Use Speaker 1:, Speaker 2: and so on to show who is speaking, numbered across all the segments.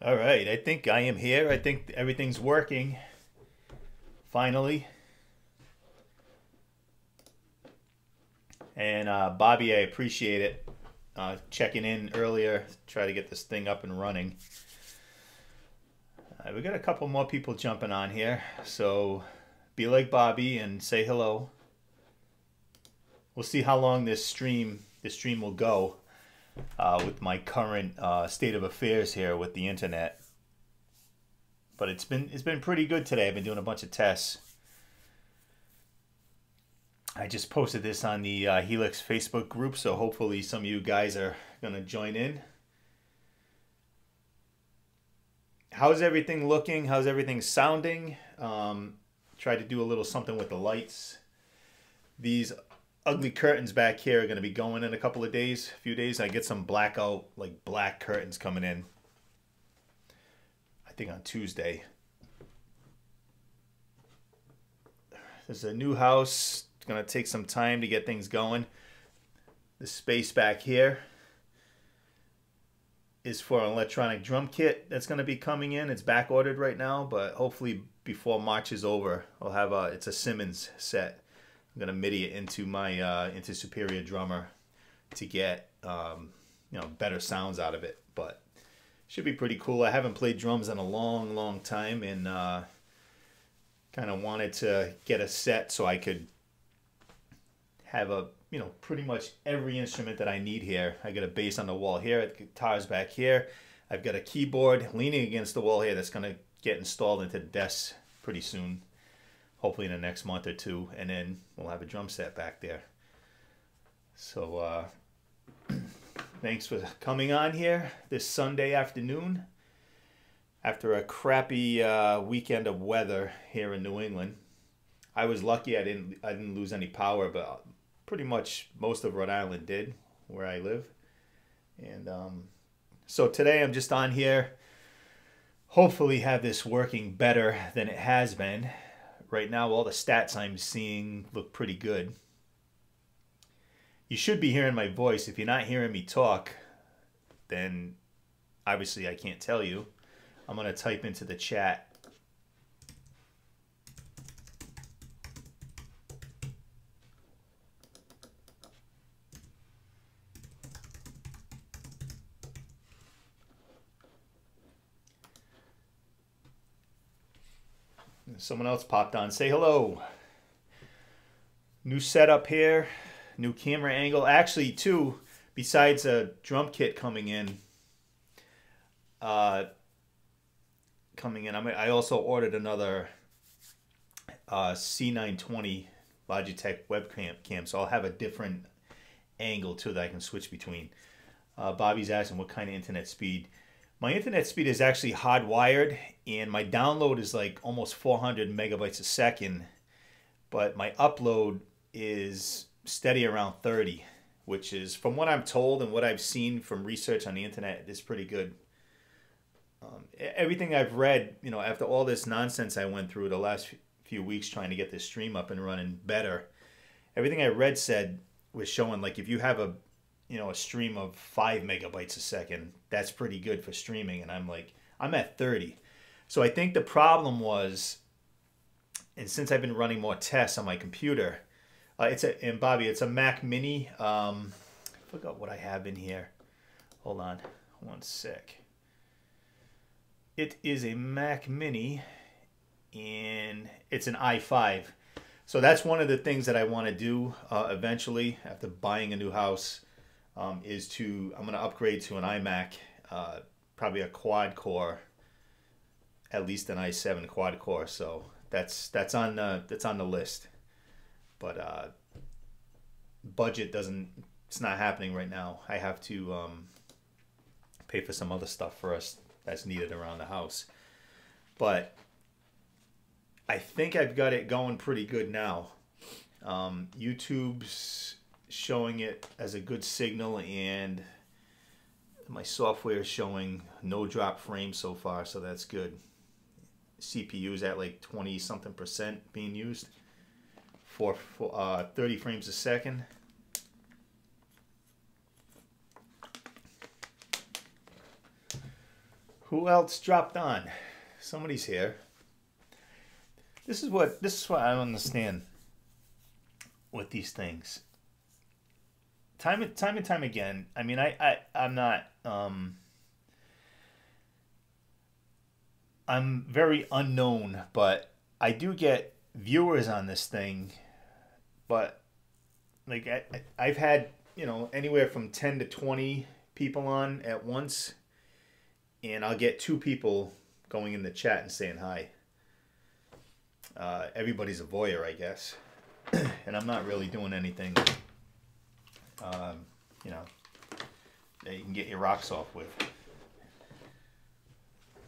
Speaker 1: All right, I think I am here. I think everything's working. Finally. And Bobby, I appreciate it. Checking in earlier, try to get this thing up and running. We got a couple more people jumping on here, so be like Bobby and say hello. We'll see how long this stream will go with my current state of affairs here with the internet. But it's been pretty good today. I've been doing a bunch of tests. I just posted this on the Helix Facebook group, so hopefully some of you guys are going to join in. How's everything looking? How's everything sounding? Tried to do a little something with the lights. These ugly curtains back here are going to be going in a couple of days, few days. I get some blackout, like black curtains coming in. I think on Tuesday. There's a new house. It's going to take some time to get things going. The space back here is for an electronic drum kit that's going to be coming in. It's back ordered right now, but hopefully before March is over, I'll have it's a Simmons set. I'm going to MIDI it into my into Superior Drummer to get better sounds out of it, but should be pretty cool. I haven't played drums in a long time, and kind of wanted to get a set so I could have pretty much every instrument that I need here. I got a bass on the wall here, the guitar's back here. I've got a keyboard leaning against the wall here that's going to get installed into the desk pretty soon, hopefully in the next month or two, and then we'll have a drum set back there. So thanks for coming on here this Sunday afternoon after a crappy weekend of weather here in New England. I was lucky I didn't lose any power, but pretty much most of Rhode Island did where I live. And so today I'm just on here, hopefully have this working better than it has been. Right now all the stats I'm seeing look pretty good. You should be hearing my voice. If you're not hearing me talk, then obviously I can't tell you. I'm going to type into the chat. Someone else popped on. Say hello. New setup here. New camera angle. Actually, too, besides a drum kit coming in, I also ordered another C920 Logitech webcam, so I'll have a different angle too that I can switch between. Bobby's asking what kind of internet speed. My internet speed is actually hardwired, and my download is like almost 400 megabytes a second, but my upload is steady around 30, which is, from what I'm told and what I've seen from research on the internet, is pretty good. Everything I've read, after all this nonsense I went through the last few weeks trying to get this stream up and running better, everything I read was showing like if you have a stream of 5 megabytes a second, that's pretty good for streaming. And I'm at 30. So I think the problem was, and since I've been running more tests on my computer, and Bobby, it's a Mac Mini. I forgot what I have in here. Hold on, one sec. It is a Mac Mini, and it's an i5. So that's one of the things that I want to do eventually after buying a new house. I'm going to upgrade to an iMac, probably a quad core, at least an i7 quad core. So that's on the list. But budget it's not happening right now. I have to pay for some other stuff first that's needed around the house. But I think I've got it going pretty good now. YouTube's showing it as a good signal, and my software is showing no drop frames so far, so that's good. CPU is at like 20 something % being used for 30 frames a second. Who else dropped on? Somebody's here. This is what I don't understand with these things. Time and time again. I mean, I'm not. I'm very unknown, but I do get viewers on this thing. But like I've had anywhere from 10 to 20 people on at once, and I'll get 2 people going in the chat and saying hi. Everybody's a voyeur, I guess, and I'm not really doing anything. That you can get your rocks off with.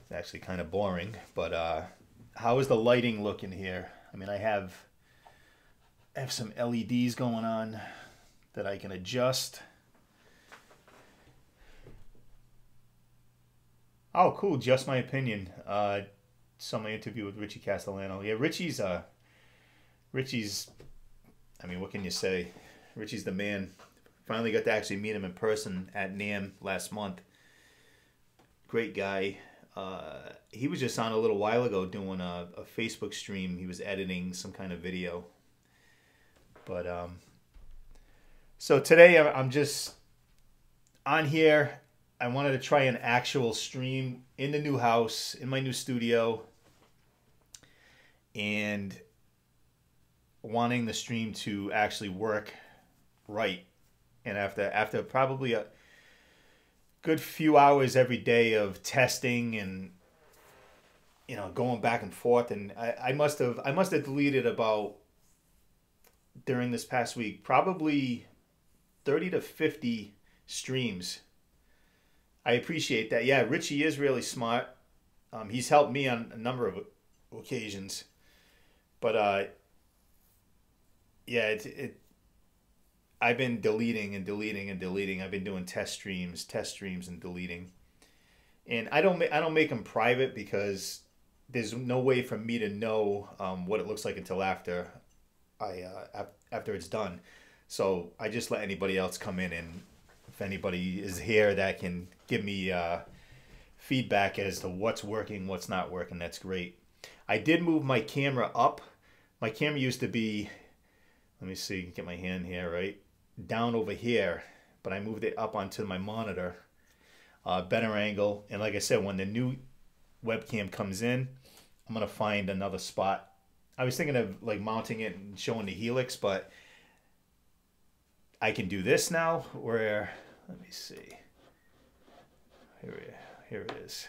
Speaker 1: It's actually kind of boring, but how is the lighting looking here? I mean, I have some LEDs going on that I can adjust. Oh, cool. Just my opinion. Saw my interview with Richie Castellano. Yeah, Richie's, I mean, what can you say? Richie's the man. Finally got to actually meet him in person at NAMM last month. Great guy. He was just on a little while ago doing a Facebook stream. He was editing some kind of video. But, so today I'm just on here. I wanted to try an actual stream in the new house, in my new studio, and wanting the stream to actually work right. And after probably a good few hours every day of testing and going back and forth, and I must have deleted about, during this past week, probably 30 to 50 streams. I appreciate that. Yeah, Richie is really smart. He's helped me on a number of occasions. But yeah, I've been deleting and deleting and deleting. I've been doing test streams and deleting. And I don't make them private because there's no way for me to know what it looks like until after it's done. So I just let anybody else come in, and if anybody is here that can give me feedback as to what's working, what's not working, that's great. I did move my camera up. My camera used to be, let me see, get my hand here, right? Down over here, but I moved it up onto my monitor. Better angle. And like I said, when the new webcam comes in, I'm going to find another spot. I was thinking of like mounting it and showing the helix, but I can do this now where, let me see. Here it is.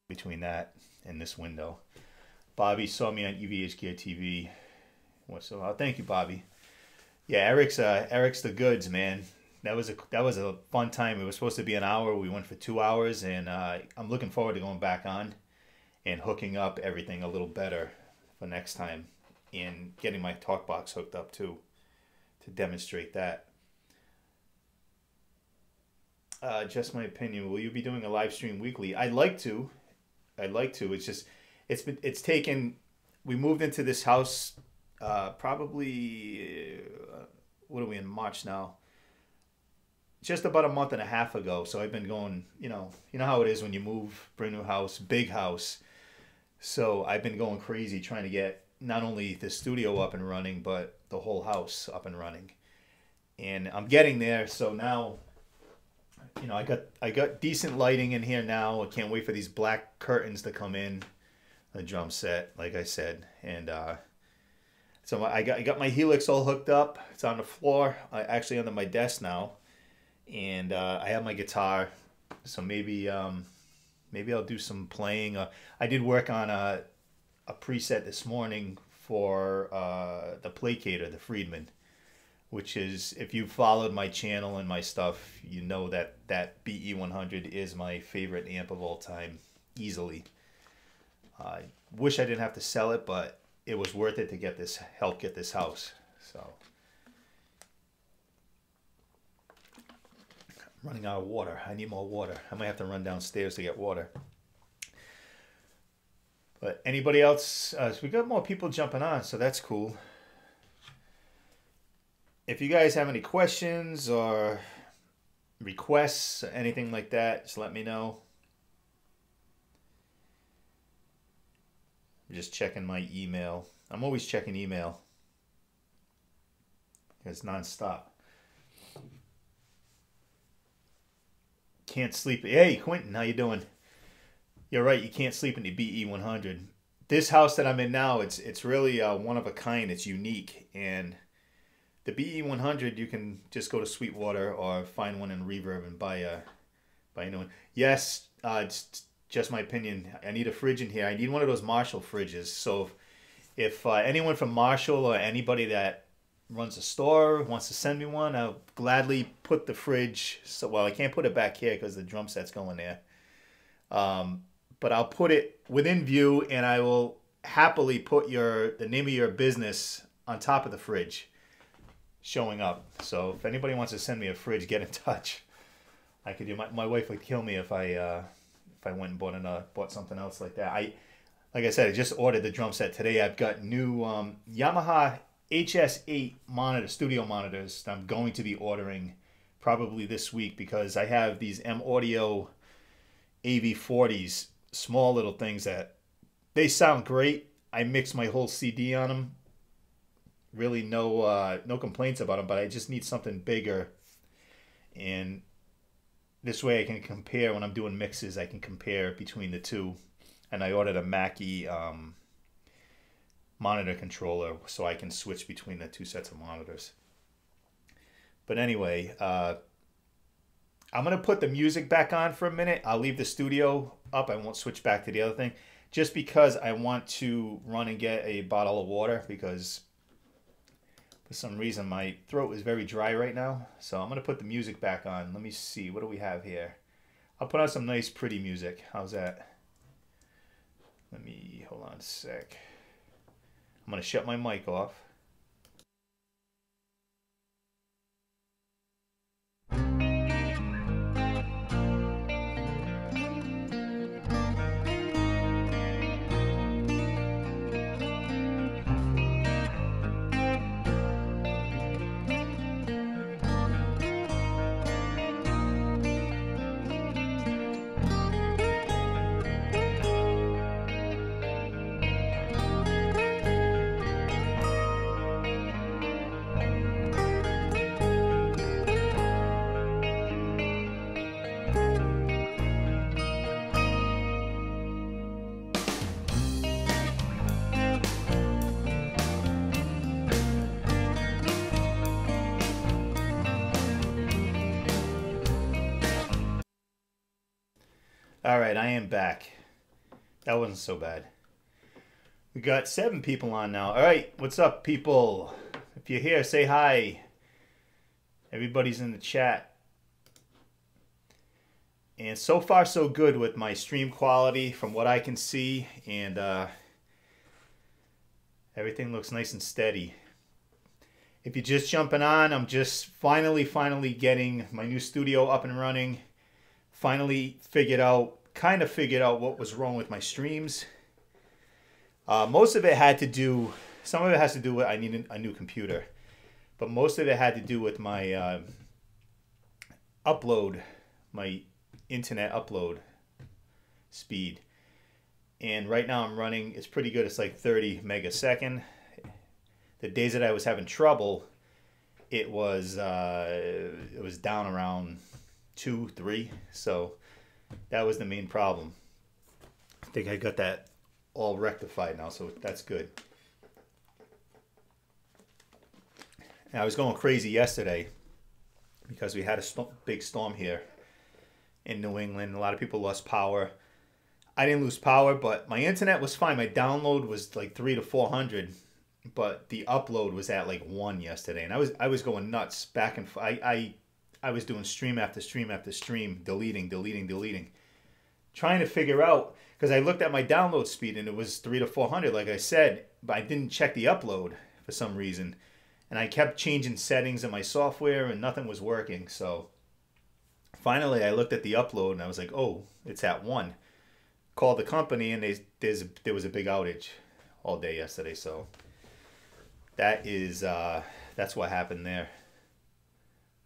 Speaker 1: Between that and this window. Bobby saw me on EVH Gear TV. So thank you, Bobby. Yeah, Eric's the goods, man. That was a fun time. It was supposed to be an hour. We went for 2 hours, and I'm looking forward to going back on and hooking up everything a little better for next time, and getting my talk box hooked up too to demonstrate that. Just my opinion. Will you be doing a live stream weekly? I'd like to. It's just it's taken. We moved into this house probably what are we in March now? Just about a month and a half ago. So I've been going. You know how it is when you move, brand new house, big house. So I've been going crazy trying to get not only the studio up and running, but the whole house up and running. And I'm getting there. So now, I got decent lighting in here now. I can't wait for these black curtains to come in the drum set, like I said. And so I got my helix all hooked up. It's on the floor, actually under my desk now. And I have my guitar. So maybe I'll do some playing. I did work on a preset this morning for the Placator, the Friedman, which is, if you followed my channel and my stuff, you know that BE100 is my favorite amp of all time, easily. wish I didn't have to sell it, but it was worth it to help get this house. So I'm running out of water. I need more water. I might have to run downstairs to get water. But anybody else? So we got more people jumping on, so that's cool. If you guys have any questions or requests, anything like that, just let me know. I'm just checking my email. I'm always checking email. It's nonstop. Can't sleep. Hey, Quentin, how you doing? You're right. You can't sleep in the BE 100. This house that I'm in now, it's really one of a kind. It's unique, and the BE 100, you can just go to Sweetwater or find one in Reverb and buy a new one. Yes, it's just my opinion. I need a fridge in here. I need one of those Marshall fridges. So if anyone from Marshall or anybody that runs a store wants to send me one, I'll gladly put the fridge. So, well, I can't put it back here because the drum set's going there. But I'll put it within view, and I will happily put the name of your business on top of the fridge showing up. So if anybody wants to send me a fridge, get in touch. I could do. My wife would kill me if I went and bought something else like that. Like I said, I just ordered the drum set today. I've got new Yamaha HS8 studio monitors that I'm going to be ordering probably this week, because I have these M Audio AV40s, small little things that they sound great. I mix my whole CD on them. Really no complaints about them, but I just need something bigger, and this way I can compare when I'm doing mixes. I can compare between the two, and I ordered a Mackie monitor controller so I can switch between the two sets of monitors. But anyway, I'm gonna put the music back on for a minute. I'll leave the studio up. I won't switch back to the other thing, just because I want to run and get a bottle of water, because for some reason my throat is very dry right now. So I'm going to put the music back on. Let me see. What do we have here? I'll put on some nice pretty music. How's that? Let me, hold on a sec. I'm going to shut my mic off. All right, I am back. That wasn't so bad. We got 7 people on now. All right, what's up, people? If you're here, say hi. Everybody's in the chat. And so far, so good with my stream quality from what I can see. And everything looks nice and steady. If you're just jumping on, I'm just finally getting my new studio up and running. Finally kind of figured out what was wrong with my streams. Most of it had to do, some of it has to do with I need a new computer, but most of it had to do with my my internet upload speed. And right now I'm running, it's pretty good. It's like 30 megasecond. The days that I was having trouble, it was down around 2, 3. So that was the main problem. I think I got that all rectified now, so that's good. And I was going crazy yesterday because we had a big storm here in New England. A lot of people lost power. I didn't lose power, but my internet was fine. My download was like 300 to 400, but the upload was at like 1 yesterday, and I was going nuts back and I was doing stream after stream after stream, deleting, trying to figure out, because I looked at my download speed and it was 300 to 400, like I said, but I didn't check the upload for some reason. And I kept changing settings in my software and nothing was working. So finally I looked at the upload and I was like, oh, it's at 1. Called the company and there was a big outage all day yesterday. So that's what happened there.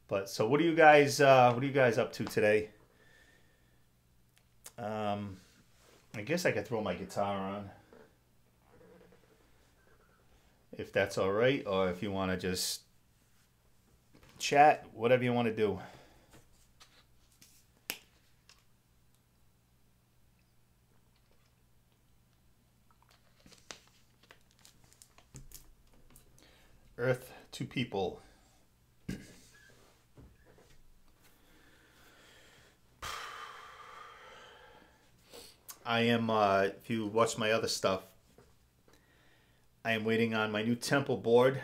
Speaker 1: But so what are you guys up to today? I guess I could throw my guitar on, if that's all right, or if you want to just chat, whatever you want to do. Earth to people. I am, if you watch my other stuff, I am waiting on my new temple board.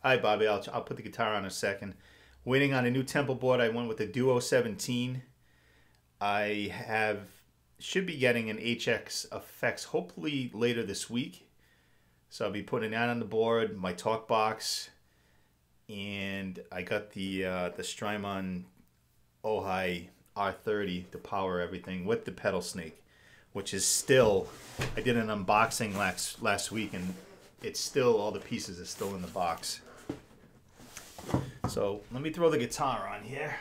Speaker 1: Hi, Bobby. I'll put the guitar on in a second. Waiting on a new temple board. I went with the Duo 17. I should be getting an HX Effects hopefully later this week. So I'll be putting that on the board, my talk box, and I got the Strymon Ojai R30 to power everything with the pedal snake, which is still, I did an unboxing last week and it's still, all the pieces are still in the box. So let me throw the guitar on here.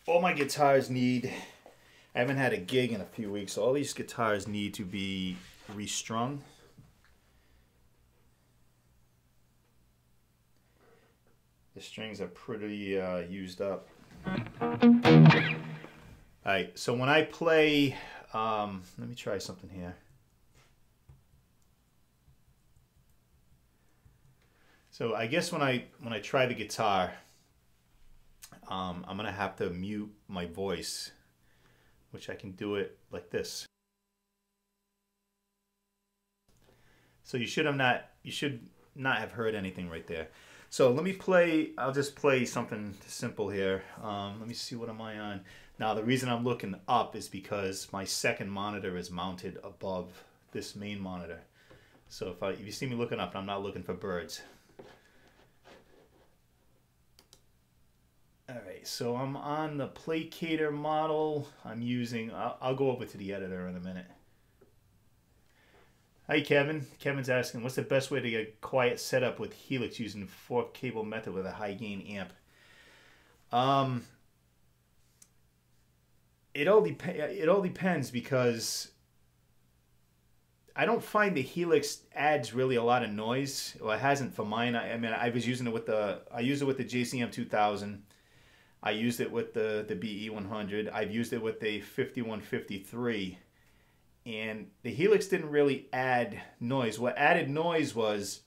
Speaker 1: All my guitars need, I haven't had a gig in a few weeks, so all these guitars need to be restrung. The strings are pretty used up. Alright, so when I play, let me try something here. So I guess when I try the guitar, I'm gonna have to mute my voice, which I can do it like this. So you should not have heard anything right there. So let me play, I'll just play something simple here. Let me see, what am I on? Now the reason I'm looking up is because my second monitor is mounted above this main monitor. So if you see me looking up, I'm not looking for birds. Alright, so I'm on the Placator model. I'm using, I'll go over to the editor in a minute. Hi Kevin. Kevin's asking, what's the best way to get a quiet setup with Helix using 4-cable method with a high gain amp? It all depends, because I don't find the Helix adds really a lot of noise. Well, it hasn't for mine. I mean, I was using it with I used it with the JCM 2000. I used it with the BE 100. I've used it with the 5153. And the Helix didn't really add noise. What added noise was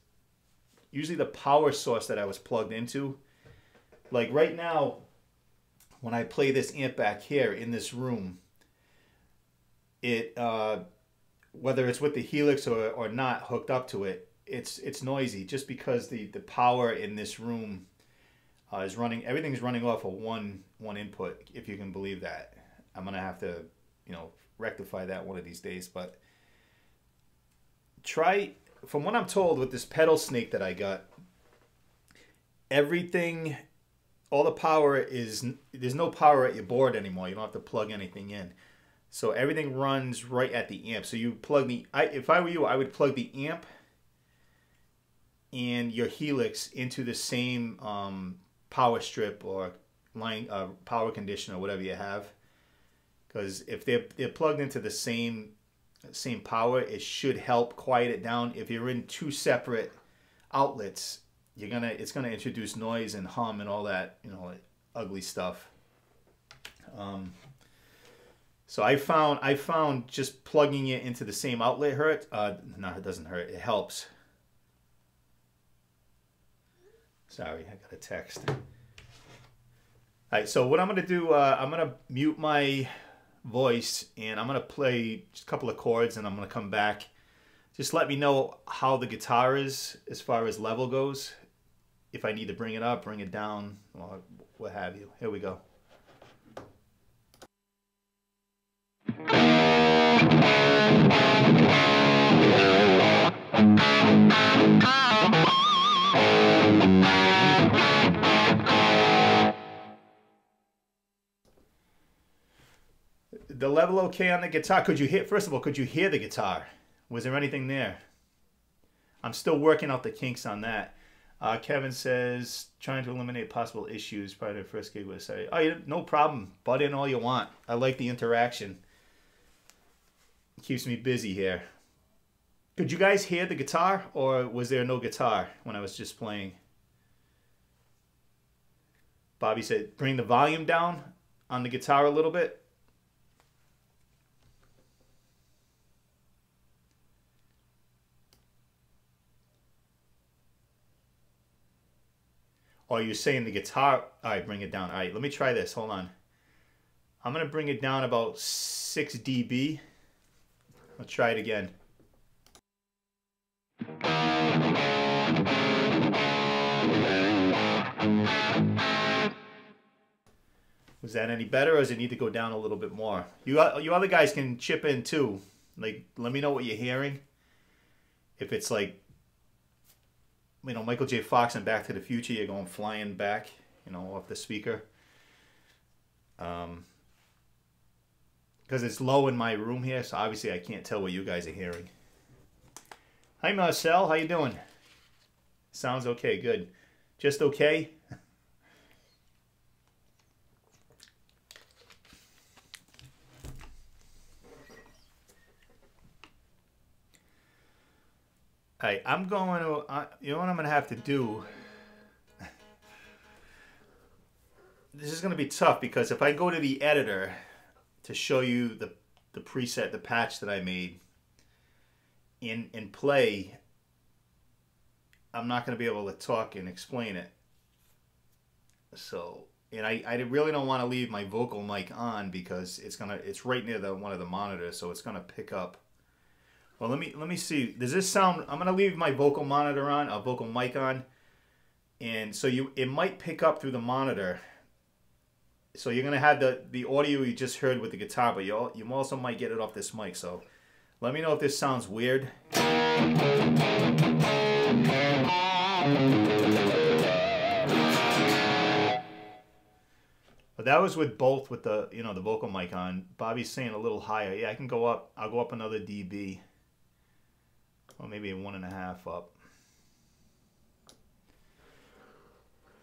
Speaker 1: usually the power source that I was plugged into. Like right now, when I play this amp back here in this room, it whether it's with the Helix or not hooked up to it, it's noisy just because the power in this room is running. Everything's running off of one input, if you can believe that. I'm gonna have to, rectify that one of these days. But try, from what I'm told with this pedal snake that I got, everything, all the power is, there's no power at your board anymore. You don't have to plug anything in. So everything runs right at the amp. So you plug if I were you, I would plug the amp and your Helix into the same power strip or line power conditioner, whatever you have. Because if they're plugged into the same power, it should help quiet it down. If you're in two separate outlets, it's gonna introduce noise and hum and all that, like ugly stuff. So I found just plugging it into the same outlet hurt. No, it doesn't hurt. It helps. Sorry, I got a text. All right, so what I'm gonna do, I'm gonna mute my voice and I'm gonna play just a couple of chords and I'm gonna come back. Just let me know how the guitar is as far as level goes. If I need to bring it up, bring it down, or what have you. Here we go. The level okay on the guitar? Could you hear, first of all, could you hear the guitar? Was there anything there? I'm still working out the kinks on that. Kevin says, trying to eliminate possible issues prior to the first gig with say, oh, no problem. Butt in all you want. I like the interaction. It keeps me busy here. Could you guys hear the guitar, or was there no guitar when I was just playing? Bobby said, bring the volume down on the guitar a little bit. Or you're saying the guitar, all right, bring it down. All right, let me try this, hold on. I'm gonna bring it down about 6 dB. I'll try it again. Was that any better, or does it need to go down a little bit more? You other guys can chip in too. Like, let me know what you're hearing. If it's like, you know, Michael J. Fox and Back to the Future, you're going flying back, you know, off the speaker. Because it's low in my room here, so obviously I can't tell what you guys are hearing. Hi, Marcel. How you doing? Sounds okay. Good. Just okay? Alright, I'm going to, you know what I'm going to have to do? This is going to be tough because if I go to the editor to show you the preset, the patch that I made in play, I'm not going to be able to talk and explain it. So, and I really don't want to leave my vocal mic on because it's right near one of the monitors, so it's going to pick up. Well, let me see. Does this sound? I'm gonna leave my vocal monitor on, a vocal mic on, and so it might pick up through the monitor. So you're gonna have the audio you just heard with the guitar, but you also might get it off this mic. So let me know if this sounds weird. But that was with both, with the the vocal mic on. Bobby's saying a little higher. Yeah, I can go up. I'll go up another dB. Or maybe 1.5 up.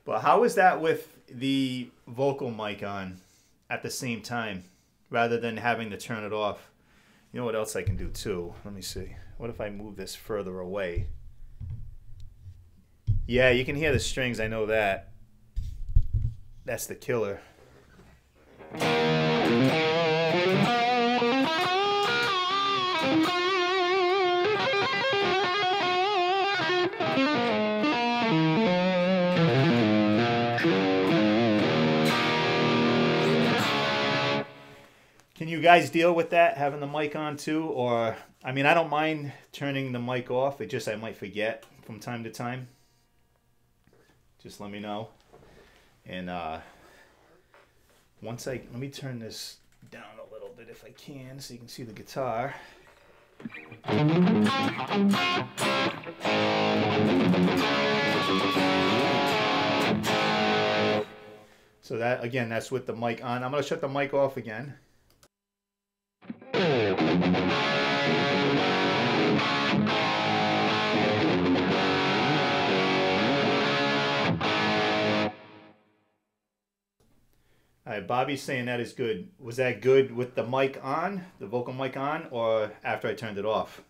Speaker 1: But how is that with the vocal mic on at the same time, rather than having to turn it off? You know what else I can do too? Let me see. What if I move this further away? Yeah, you can hear the strings. I know that. That's the killer. Can you guys deal with that, having the mic on too? Or, I mean, I don't mind turning the mic off. It just, I might forget from time to time. Just let me know. And let me turn this down a little bit if I can, so you can see the guitar. So that, again, that's with the mic on. I'm going to shut the mic off again. All right, Bobby's saying that is good. Was that good with the mic on, the vocal mic on, or after I turned it off?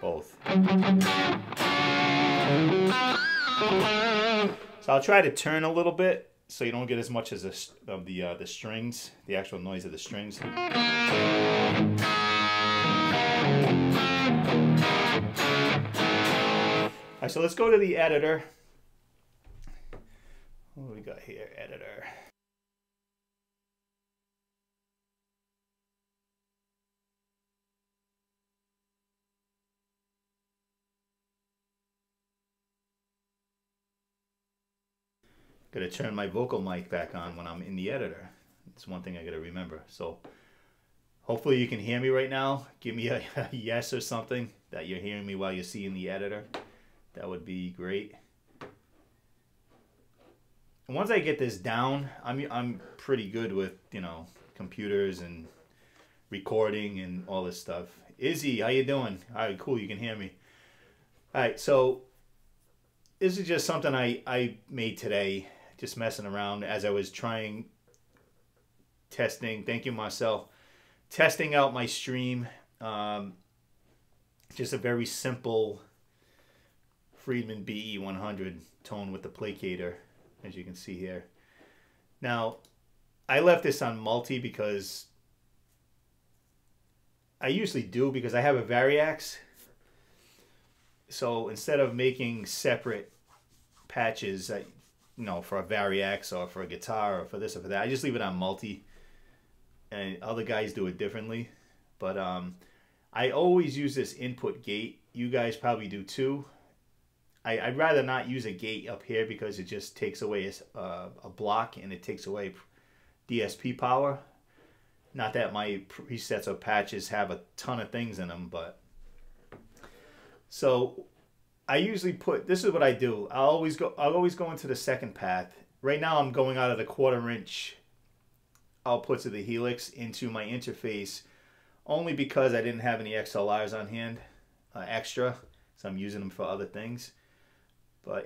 Speaker 1: Both. So I'll try to turn a little bit so you don't get as much as the strings, the actual noise of the strings. All right, so let's go to the editor. What do we got here? Editor. Got to turn my vocal mic back on when I'm in the editor. It's one thing I got to remember. So hopefully you can hear me right now. Give me a yes or something that you're hearing me while you're seeing the editor. That would be great. And once I get this down, I'm pretty good with, you know, computers and recording and all this stuff. Izzy, how you doing? All right, cool. You can hear me. All right, so this is just something I made today, just messing around as I was testing. Thank you, Marcel. Testing out my stream. Just a very simple Friedman BE 100 tone with the placator, as you can see here. Now, I left this on multi because I usually do, because I have a Variax. So instead of making separate patches that, you know, for a Variax or for a guitar or for this or for that, I just leave it on multi. And other guys do it differently. But I always use this input gate. You guys probably do too. I'd rather not use a gate up here because it just takes away a block, and it takes away DSP power. Not that my presets or patches have a ton of things in them, but so I usually put, this is what I do. I'll always go into the second path. Right now I'm going out of the 1/4 inch outputs of the Helix into my interface, only because I didn't have any XLRs on hand extra, so I'm using them for other things.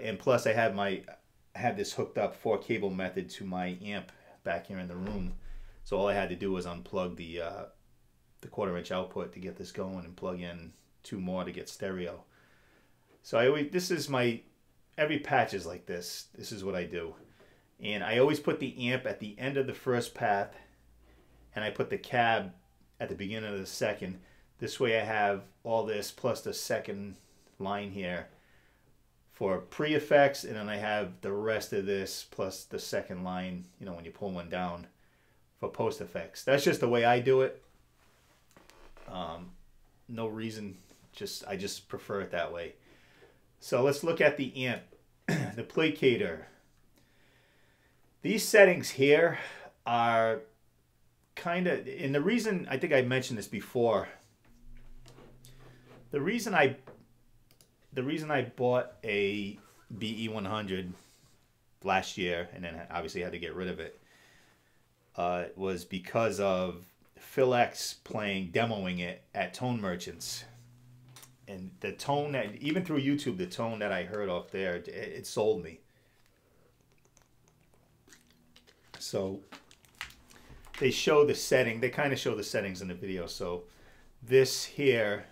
Speaker 1: And plus I had this hooked up 4-cable method to my amp back here in the room. So all I had to do was unplug the 1/4 inch output to get this going and plug in 2 more to get stereo. So every patch is like this. This is what I do. And I always put the amp at the end of the first path, and I put the cab at the beginning of the second. This way I have all this plus the second line here for pre-effects, and then I have the rest of this plus the second line, you know, when you pull one down, for post effects. That's just the way I do it. No reason, I just prefer it that way. So let's look at the amp, the placator. These settings here are kind of, and the reason, I think I mentioned this before, the reason I bought a BE 100 last year, and then obviously had to get rid of it, was because of Phil X demoing it at Tone Merchants. And the tone that, even through YouTube, the tone that I heard off there, it sold me. So they show the setting, they kind of show the settings in the video. So this here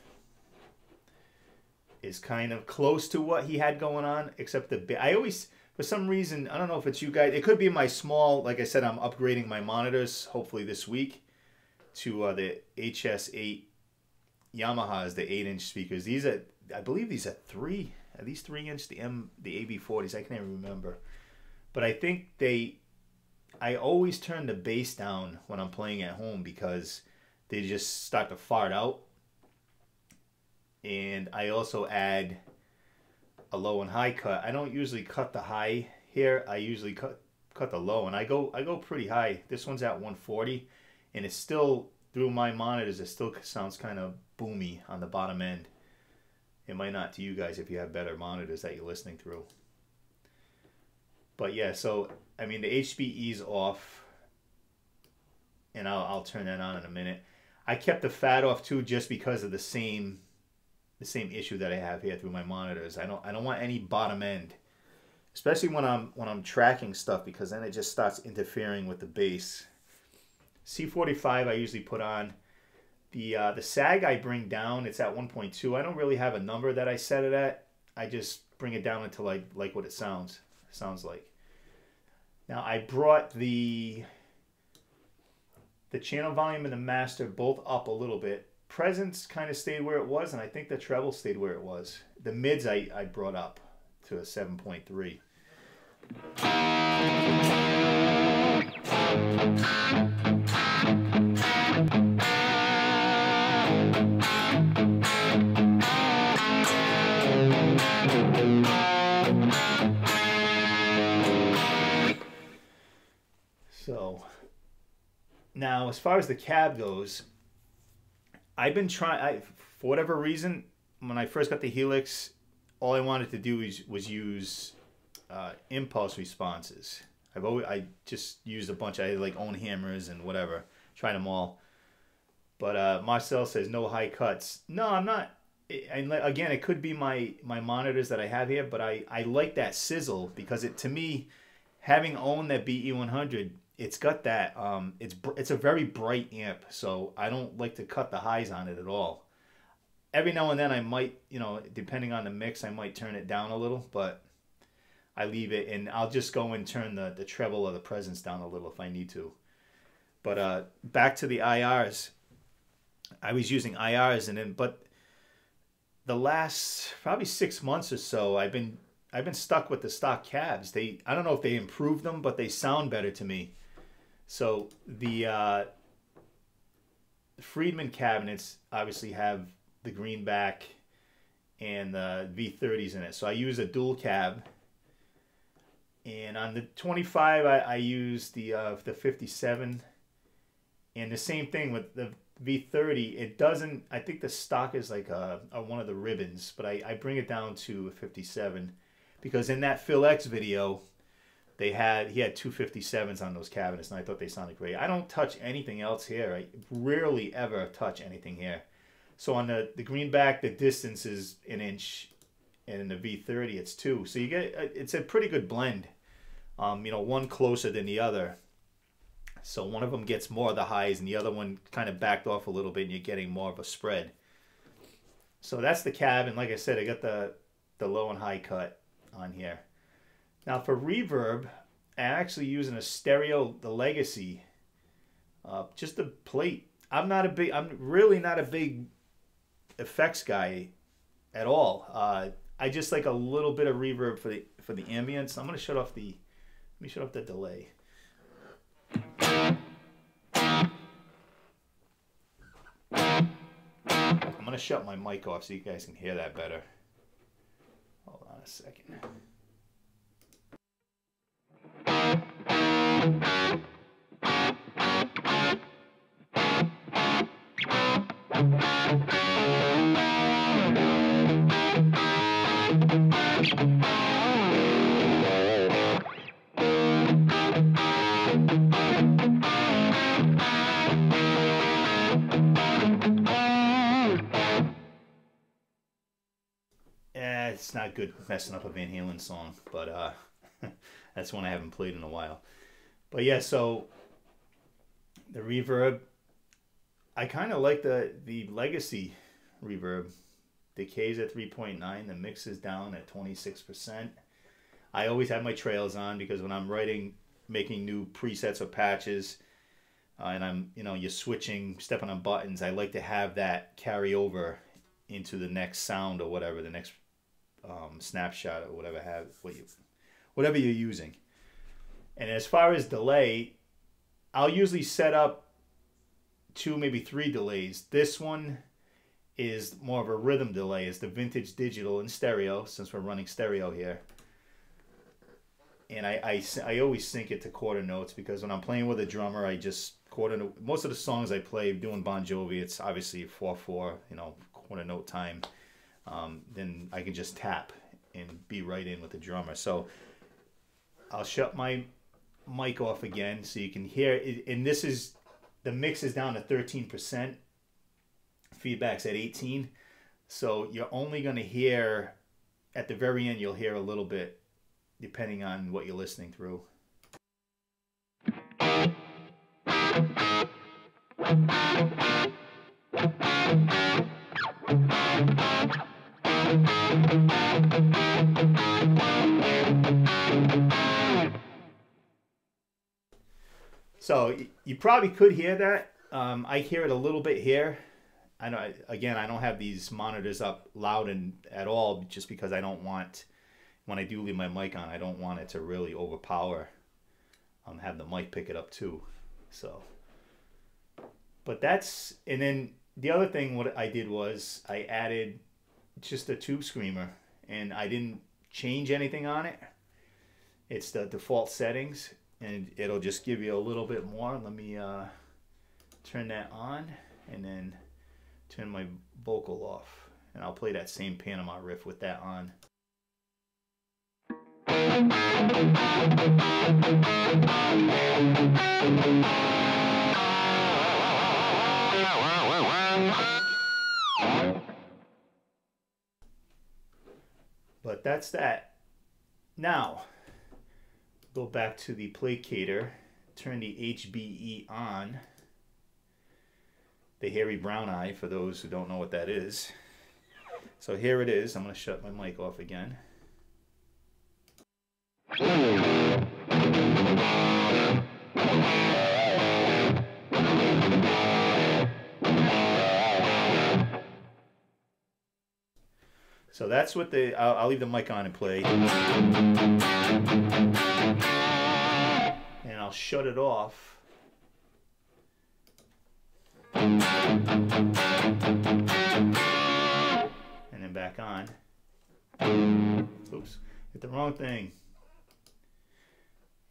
Speaker 1: is kind of close to what he had going on, except I always, for some reason, I don't know if it's you guys, it could be my small, like I said, I'm upgrading my monitors hopefully this week to the HS8 Yamahas, the 8-inch speakers. These are, I believe these are 3 inch, the AB40s, I can't even remember. But I think I always turn the bass down when I'm playing at home because they just start to fart out. And I also add a low and high cut. I don't usually cut the high here. I usually cut the low, and I go pretty high. This one's at 140, and it's still, through my monitors, it still sounds kind of boomy on the bottom end. It might not to you guys if you have better monitors that you're listening through. But yeah, so I mean the HBE's off, and I'll turn that on in a minute. I kept the fat off too, just because of the same issue that I have here through my monitors. I don't want any bottom end, especially when I'm tracking stuff, because then it just starts interfering with the bass. C45 I usually put on. The sag I bring down, it's at 1.2. I don't really have a number that I set it at. I just bring it down until I like what it sounds like. Now I brought the channel volume and the master both up a little bit. Presence kind of stayed where it was, and I think the treble stayed where it was. The mids I brought up to a 7.3. Now, as far as the cab goes, I've been trying, for whatever reason, when I first got the Helix, all I wanted to do was use impulse responses. I just used a bunch. I had like own hammers and whatever, tried them all. But Marcel says no high cuts. No, I'm not. And again, it could be my monitors that I have here, but I like that sizzle because to me, having owned that BE100, it's got that. It's a very bright amp, so I don't like to cut the highs on it at all. Every now and then I might, depending on the mix, I might turn it down a little, but I leave it, and I'll just go and turn the treble or the presence down a little if I need to. But back to the IRs. I was using IRs, but the last probably 6 months or so, I've been stuck with the stock cabs. I don't know if they improved them, but they sound better to me. So the Friedman cabinets obviously have the greenback and the V30s in it. So I use a dual cab. And on the 25, I use the 57. And the same thing with the V30. It doesn't, I think the stock is like one of the ribbons, but I bring it down to a 57 because in that Phil X video, he had two 57s on those cabinets, and I thought they sounded great. I don't touch anything else here. I rarely ever touch anything here. So on the greenback, the distance is 1 inch, and in the V30, it's 2. So you get it's a pretty good blend. One closer than the other. So one of them gets more of the highs, and the other one kind of backed off a little bit, and you're getting more of a spread. So that's the cab, and like I said, I got the low and high cut on here. Now for reverb, I'm actually using a stereo, the Legacy, just a plate. I'm really not a big effects guy at all. I just like a little bit of reverb for the ambience. I'm gonna shut off let me shut off the delay. I'm gonna shut my mic off so you guys can hear that better. Hold on a second. It's not good messing up a Van Halen song, but that's one I haven't played in a while. But yeah, so the reverb, I kind of like the Legacy reverb. Decay's at 3.9, the mix is down at 26%. I always have my trails on because when I'm making new presets or patches, and I'm, you're switching, stepping on buttons, I like to have that carry over into the next sound or whatever, the next snapshot or whatever you're using. And as far as delay, I'll usually set up 2, maybe 3 delays. This one is more of a rhythm delay. It's the vintage digital in stereo, since we're running stereo here. And I always sync it to quarter notes because when I'm playing with a drummer, I just most of the songs I play doing Bon Jovi, it's obviously 4/4, quarter note time. Then I can just tap and be right in with the drummer. So I'll shut my mic off again so you can hear it. And the mix is down to 13%. Feedback's at 18. So you're only going to hear, at the very end, you'll hear a little bit depending on what you're listening through. So you probably could hear that. I hear it a little bit here. I know. Again, I don't have these monitors up loud at all, just because I don't want, when I do leave my mic on, I don't want it to really overpower. Have the mic pick it up too. So, but and then the other thing what I did was I added just a tube screamer, and I didn't change anything on it. It's the default settings, and it'll just give you a little bit more. Let me turn that on, and then turn my vocal off. And I'll play that same Panama riff with that on. But that's that. Now, go back to the placator, turn the HBE on, the hairy brown eye, for those who don't know what that is. So here it is. I'm going to shut my mic off again. So that's what I'll leave the mic on and play. And I'll shut it off. And then back on. Oops, hit the wrong thing.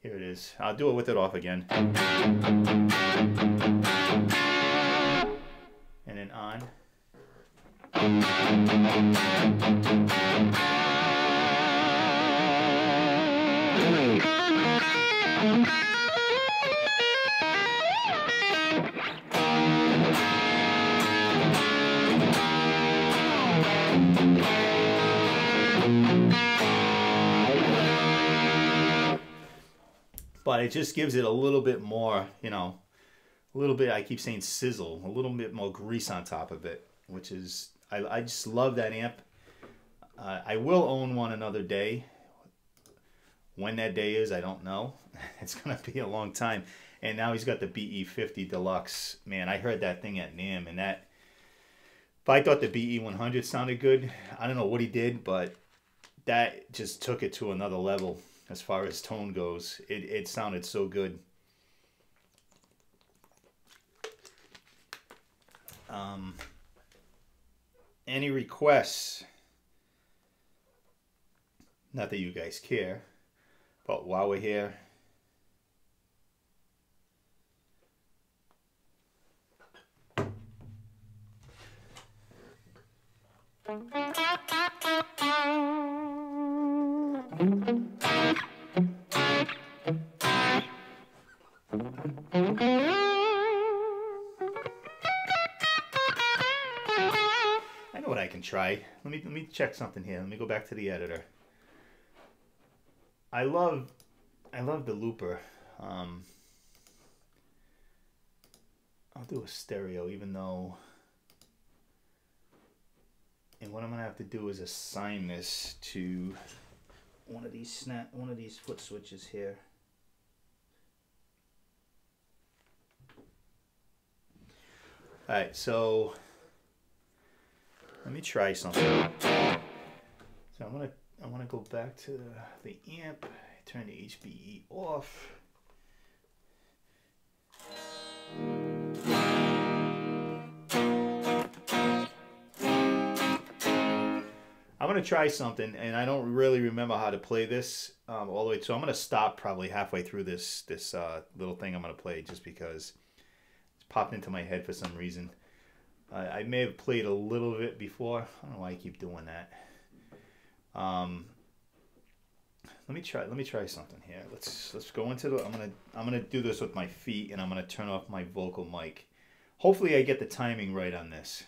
Speaker 1: Here it is. I'll do it with it off again. And then on. But it just gives it a little bit more, you know, a little bit, I keep saying sizzle, a little bit more grease on top of it, which is, I just love that amp. I will own one another day. When that day is, I don't know. It's going to be a long time. And now he's got the BE50 Deluxe. Man, I heard that thing at NAMM, and that, if I thought the BE100 sounded good, I don't know what he did, but that just took it to another level as far as tone goes. It sounded so good. Any requests? Not that you guys care, but while we're here, I know what I can try. Let me check something here. Let me go back to the editor. I love the looper. I'll do a stereo, even though. And what I'm gonna have to do is assign this to one of these foot switches here. All right, so let me try something. So I'm gonna go back to the amp, turn the HBE off. I'm gonna try something, and I don't really remember how to play this all the way. So I'm gonna stop probably halfway through this little thing I'm gonna play, just because it's popped into my head for some reason. I may have played a little bit before. I don't know why I keep doing that. Let me try something here. Let's go into the. I'm gonna do this with my feet, and I'm gonna turn off my vocal mic. Hopefully, I get the timing right on this.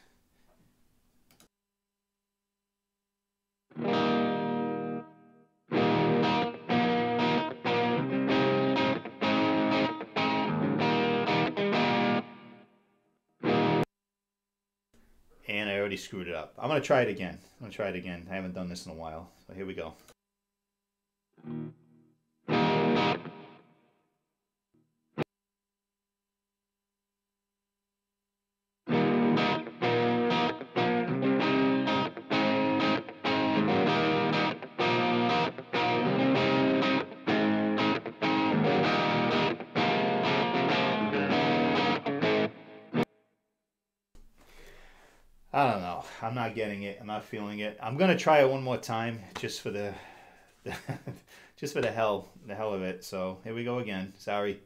Speaker 1: And I already screwed it up. I'm going to try it again. I haven't done this in a while. So here we go. I don't know. I'm not getting it. I'm not feeling it. I'm gonna try it one more time, just for the, just for the hell of it. So here we go again. Sorry.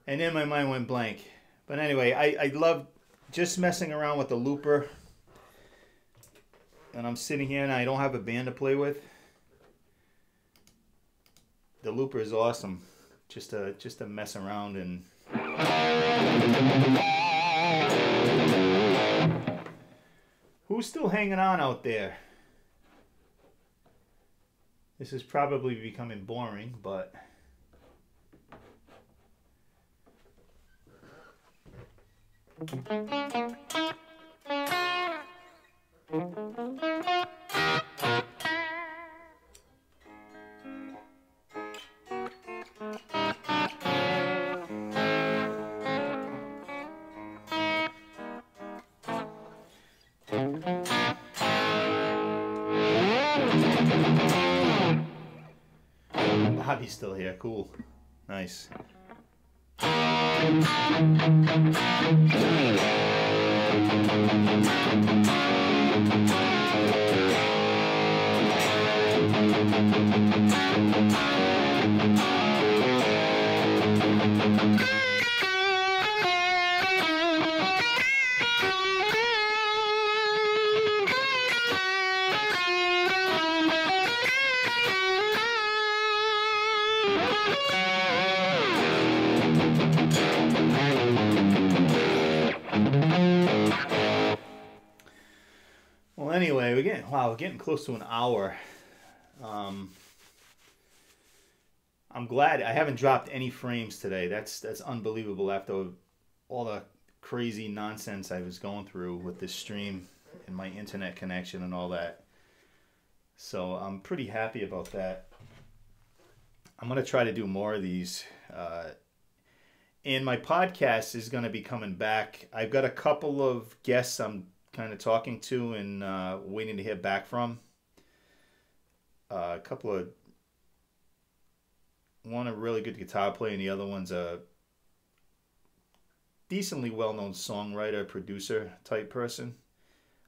Speaker 1: And then my mind went blank. But anyway, I love just messing around with the looper. And I'm sitting here and I don't have a band to play with. The looper is awesome. Just to mess around and... Who's still hanging on out there? This is probably becoming boring, but... Bobby's still here. Cool. Nice. Well, anyway, we're getting close to an hour. I'm glad I haven't dropped any frames today. That's unbelievable after all the crazy nonsense I was going through with this stream and my internet connection and all that. So I'm pretty happy about that. I'm going to try to do more of these. And my podcast is going to be coming back. I've got a couple of guests I'm kind of talking to and waiting to hear back from. A couple of... One a really good guitar player and the other one's a decently well-known songwriter, producer type person.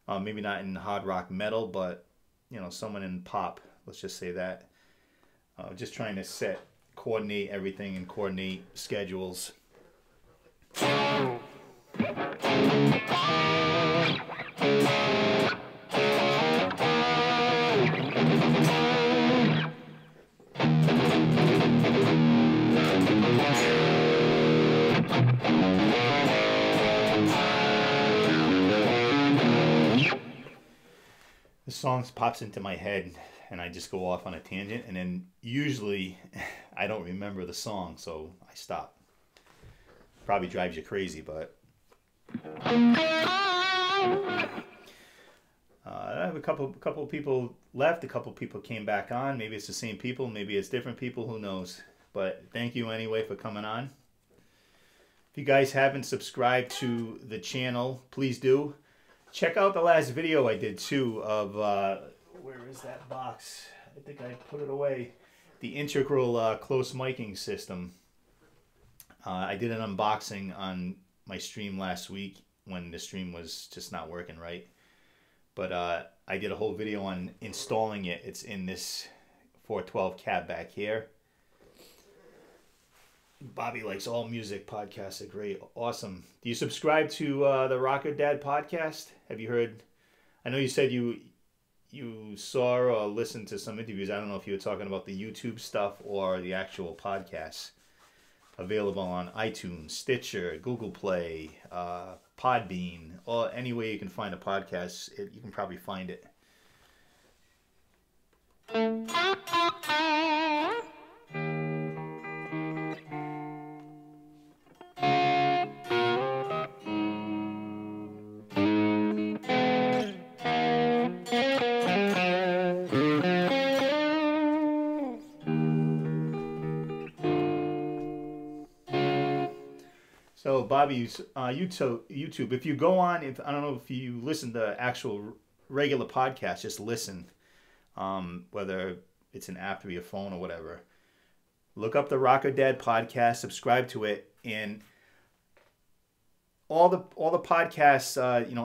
Speaker 1: Maybe not in hard rock metal, but you know, someone in pop. Let's just say that. Just trying to coordinate everything and coordinate schedules. The song pops into my head and I just go off on a tangent, and then usually I don't remember the song, so I stop. Probably drives you crazy, but I have a couple people left, a couple people came back on. Maybe it's the same people, maybe it's different people, who knows. But thank you anyway for coming on. If you guys haven't subscribed to the channel, please do. Check out the last video I did too of, where is that box? I think I put it away. The integral close miking system. I did an unboxing on my stream last week when the stream was just not working right. But I did a whole video on installing it. It's in this 412 cab back here. Bobby likes all music podcasts. Are great. Awesome. Do you subscribe to the Rocker Dad podcast? Have you heard? I know you said you saw or listened to some interviews. I don't know if you were talking about the YouTube stuff or the actual podcasts. Available on iTunes, Stitcher, Google Play, Podbean, or any way you can find a podcast, you can probably find it. So Bobby's YouTube. If you go on, I don't know if you listen to actual regular podcasts, just listen. Whether it's an app through your phone or whatever. Look up the Rocker Dad podcast, subscribe to it, and all the podcasts,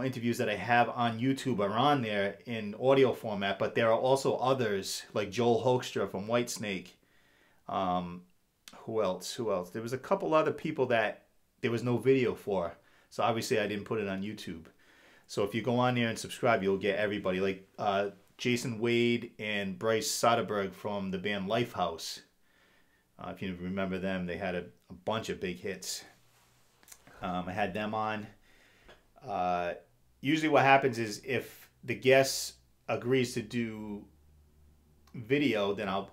Speaker 1: interviews that I have on YouTube are on there in audio format. But there are also others like Joel Hoekstra from Whitesnake. Who else? Who else? There was a couple other people that there was no video for. So obviously I didn't put it on YouTube. So if you go on there and subscribe, you'll get everybody. Like Jason Wade and Bryce Soderbergh from the band Lifehouse. If you remember them, they had a bunch of big hits. I had them on. Usually what happens is if the guest agrees to do video, then I'll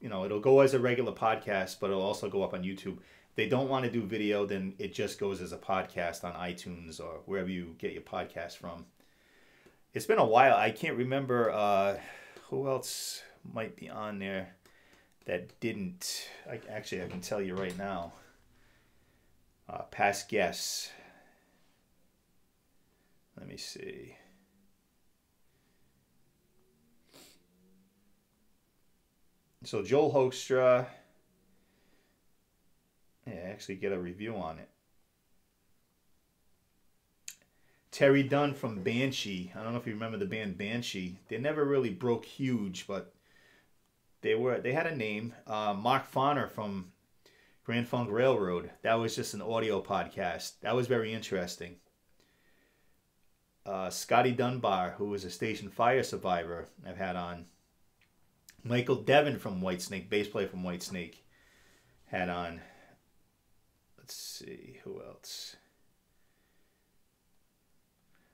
Speaker 1: it'll go as a regular podcast, but it'll also go up on YouTube. If they don't want to do video, then it just goes as a podcast on iTunes or wherever you get your podcast from. It's been a while. I can't remember who else might be on there that didn't. Actually, I can tell you right now. Past guests. Let me see. So Joel Hoekstra. Yeah, actually get a review on it. Terry Dunn from Banshee. I don't know if you remember the band Banshee. They never really broke huge, but they had a name. Mark Fauner from Grand Funk Railroad. That was just an audio podcast. That was very interesting. Scotty Dunbar, who was a station fire survivor, I've had on. Michael Devin from Whitesnake, bass player from Whitesnake, had on. Let's see, who else?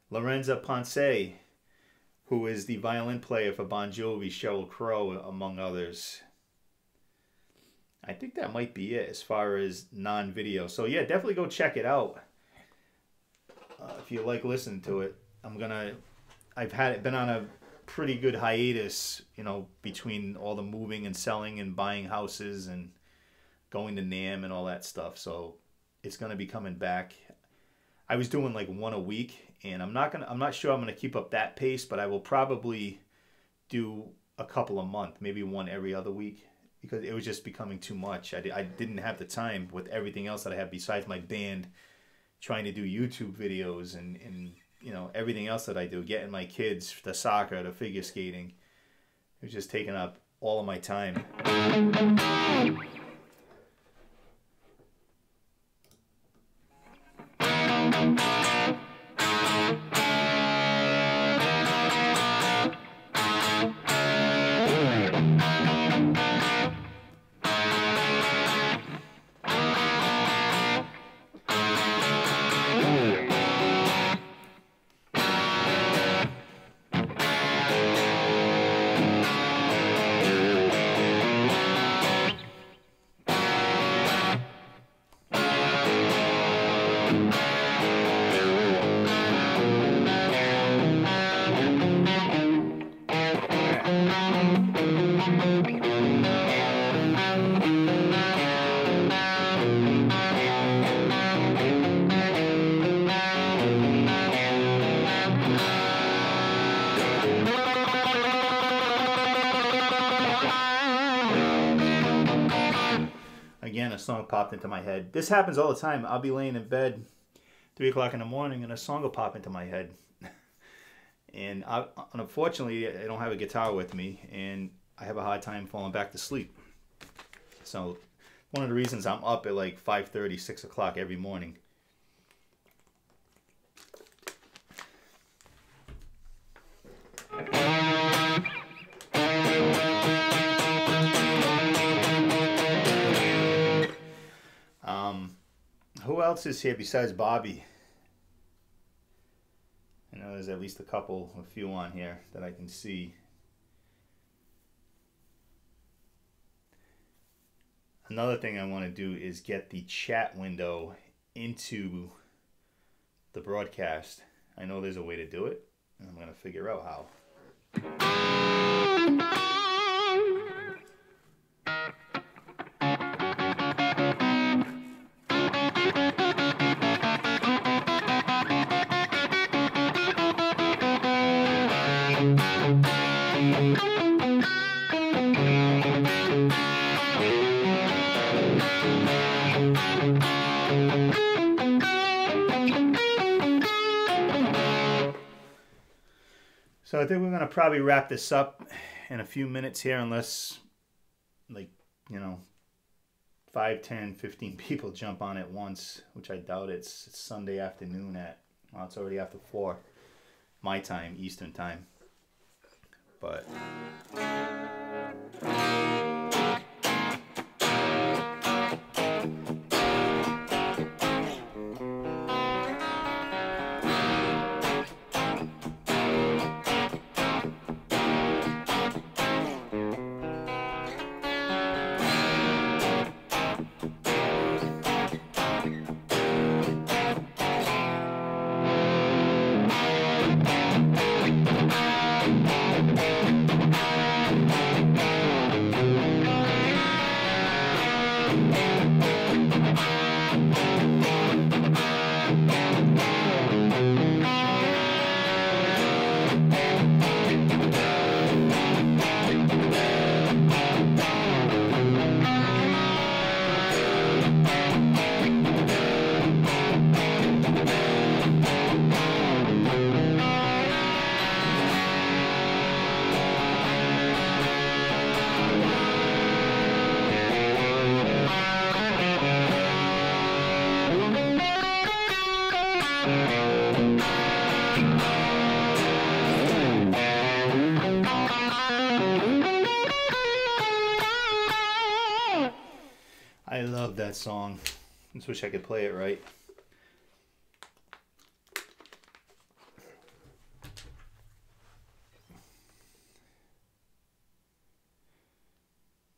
Speaker 1: Lorenza Ponce, who is the violin player for Bon Jovi, Sheryl Crow, among others. I think that might be it as far as non-video. So yeah, definitely go check it out. If you like listening to it. I've been on a pretty good hiatus, between all the moving and selling and buying houses and going to NAMM and all that stuff. So it's going to be coming back. I was doing like one a week, and I'm not sure I'm going to keep up that pace, but I will probably do a couple a month, maybe one every other week, because it was just becoming too much. I didn't have the time with everything else that I have besides my band, trying to do YouTube videos and everything else that I do, getting my kids to soccer, to figure skating. It was just taking up all of my time. Again, a song popped into my head. This happens all the time. I'll be laying in bed 3 o'clock in the morning and a song will pop into my head. And unfortunately, I don't have a guitar with me and I have a hard time falling back to sleep. So one of the reasons I'm up at like 5:30, 6 o'clock every morning. Who else is here besides Bobby? I know there's at least a few on here that I can see. Another thing I want to do is get the chat window into the broadcast. I know there's a way to do it, and I'm going to figure out how. So I think we're going to probably wrap this up in a few minutes here, unless, 5 5, 10, 15 people jump on at once, which I doubt. It's Sunday afternoon at, well, it's already after 4 my time, Eastern time. But I love that song. I just wish I could play it right.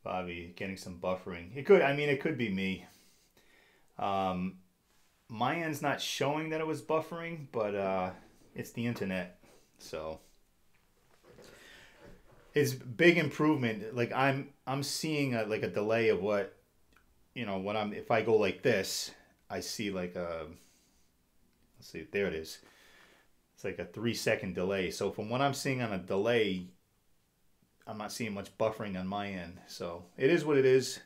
Speaker 1: Bobby getting some buffering. It could, I mean, it could be me. My end's not showing that it was buffering, but it's the internet, so it's big improvement. Like I'm seeing like a delay of what, you know, when if I go like this, I see like a, let's see, there it is. It's like a 3-second delay. So from what I'm seeing on a delay, I'm not seeing much buffering on my end. So it is what it is.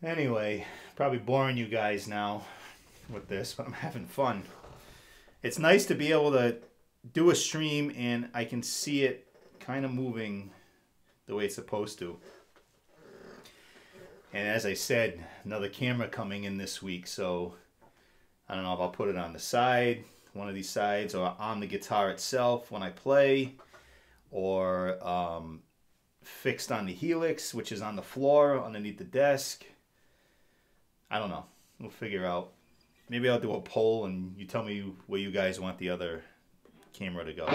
Speaker 1: Anyway, probably boring you guys now with this, but I'm having fun. It's nice to be able to do a stream and I can see it kind of moving the way it's supposed to. And as I said, another camera coming in this week, so I don't know if I'll put it on the side, one of these sides, or on the guitar itself when I play, or fixed on the Helix, which is on the floor underneath the desk. I don't know. We'll figure out. Maybe I'll do a poll and you tell me where you guys want the other camera to go.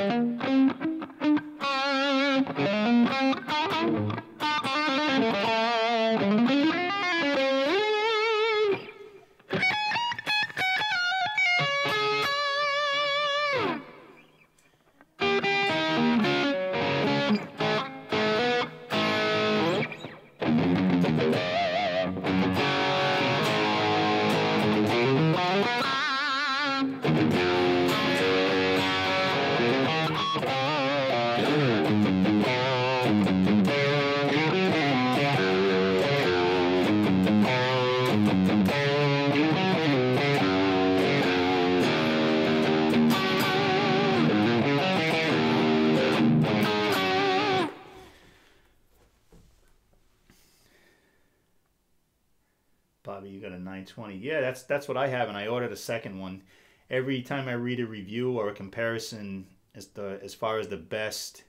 Speaker 1: Bobby, you got a 920. Yeah, that's what I have, and I ordered a second one. Every time I read a review or a comparison as far as the best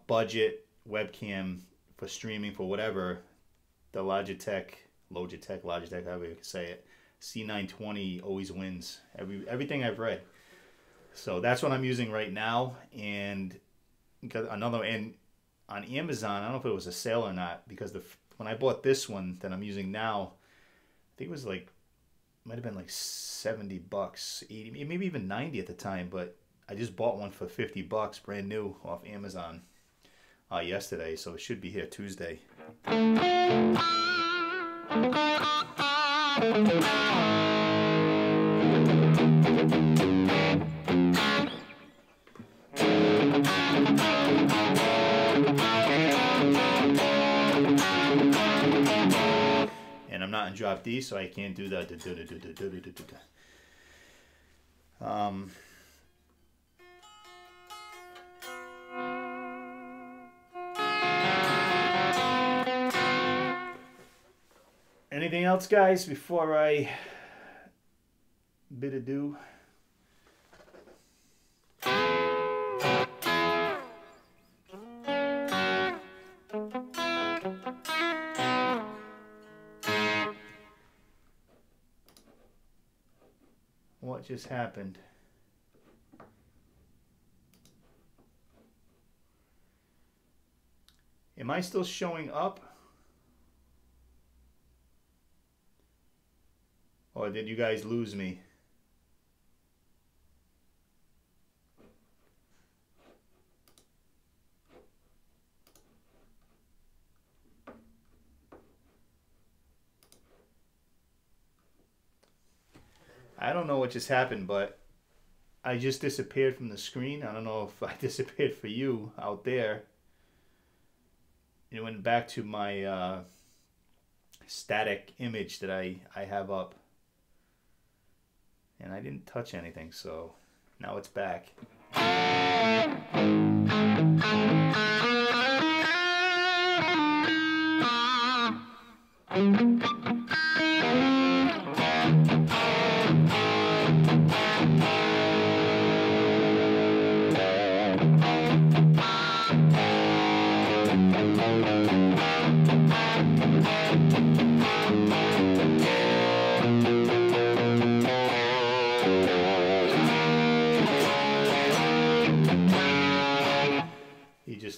Speaker 1: budget webcam for streaming for whatever, the Logitech, however you can say it, C920 always wins. Everything I've read. So that's what I'm using right now, and got another. And on Amazon, I don't know if it was a sale or not, because when I bought this one that I'm using now, I think it was like, might have been like $70, 80, maybe even 90 at the time. But I just bought one for $50, brand new off Amazon yesterday, so it should be here Tuesday. And I'm not in drop D, so I can't do that. Anything else, guys, before I bid adieu? What just happened? Am I still showing up? Or did you guys lose me? I don't know what just happened, but I just disappeared from the screen. I don't know if I disappeared for you out there. It went back to my static image that I have up. And I didn't touch anything, so now it's back.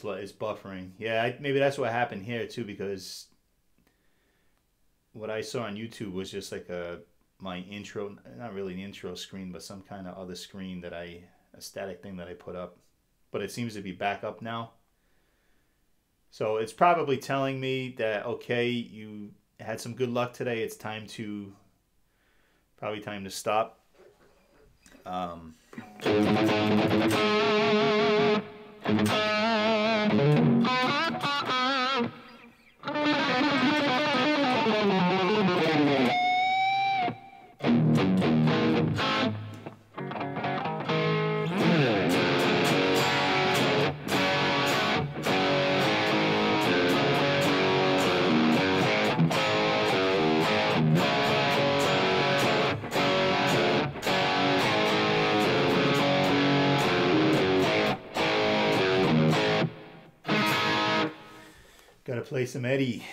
Speaker 1: It's buffering. Yeah, maybe that's what happened here too, because what I saw on YouTube was just like my intro, not really an intro screen, but some kind of other screen that a static thing that I put up. But it seems to be back up now. So it's probably telling me that, okay, you had some good luck today. It's probably time to stop. Gotta play some Eddie.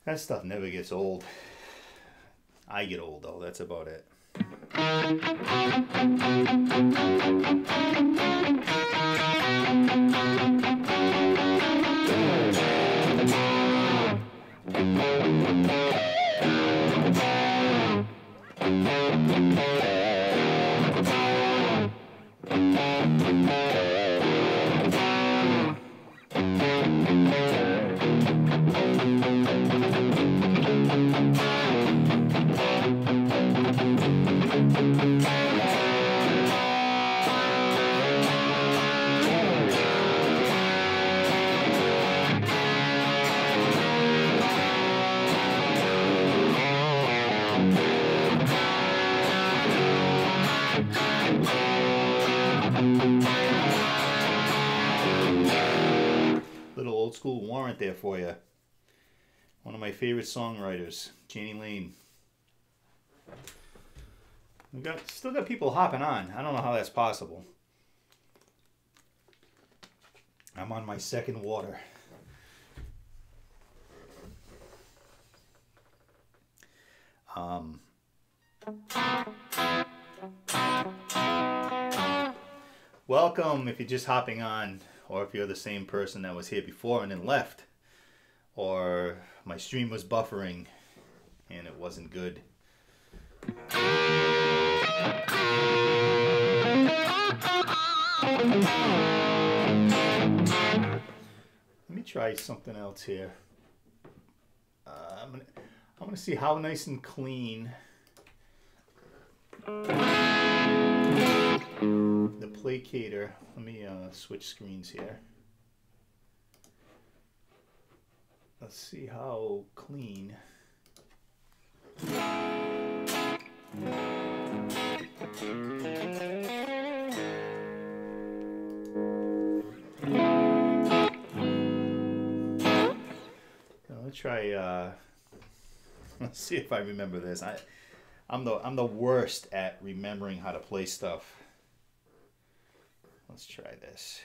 Speaker 1: That stuff never gets old. I get old though, that's about it. Old school Warrant there for you. One of my favorite songwriters, Janie Lane. We still got people hopping on. I don't know how that's possible. I'm on my second water. Welcome if you're just hopping on, or if you're the same person that was here before and then left, or my stream was buffering and it wasn't good. Let me try something else here. I'm gonna see how nice and clean the placator. Let me switch screens here. Let's see how clean. Let's try. Let's see if I remember this. I'm the worst at remembering how to play stuff. Let's try this.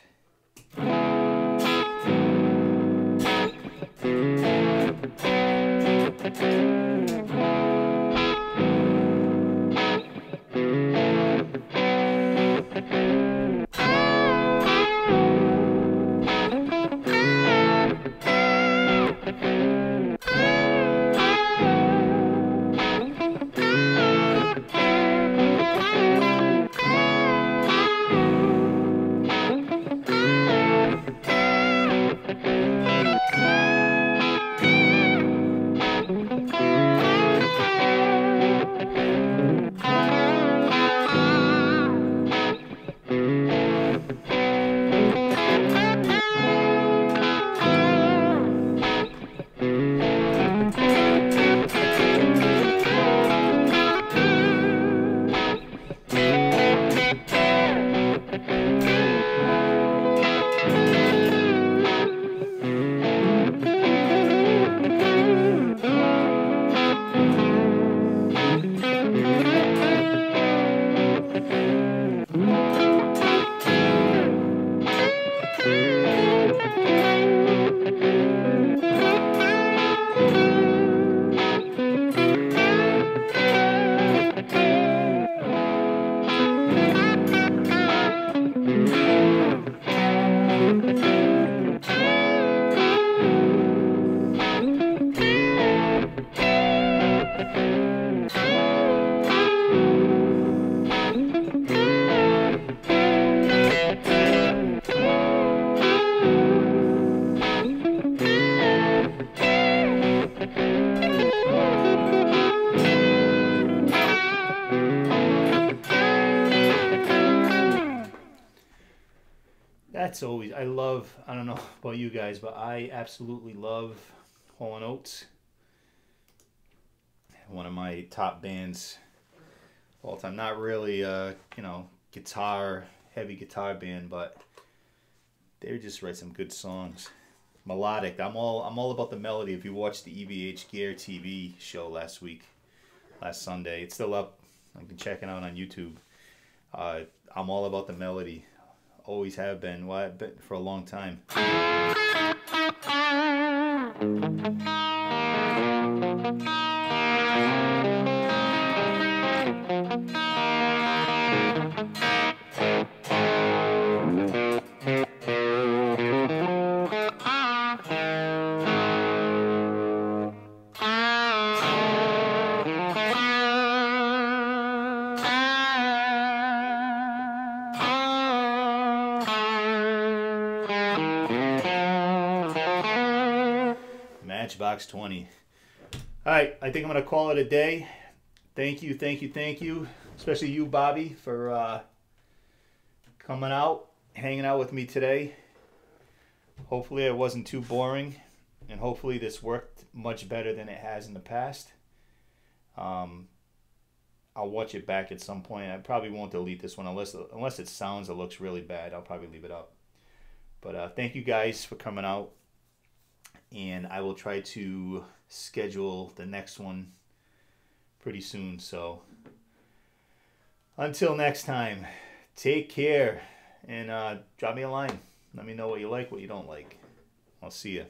Speaker 1: That's always, I don't know about you guys, but I absolutely love Hall & Oates. One of my top bands all time. Not really heavy guitar band, but they just write some good songs. Melodic. I'm all about the melody. If you watched the EVH Gear TV show last Sunday, it's still up. You can check it out on YouTube. I'm all about the melody. Always have been. Well, I've been for a long time. Matchbox 20. All right, I think I'm going to call it a day. Thank you. Especially you, Bobby, for coming out, hanging out with me today. Hopefully it wasn't too boring, and hopefully this worked much better than it has in the past. I'll watch it back at some point. I probably won't delete this one unless it sounds or looks really bad. I'll probably leave it up. But thank you guys for coming out. and I will try to schedule the next one pretty soon. So until next time, take care, and drop me a line. Let me know what you like, what you don't like. I'll see you.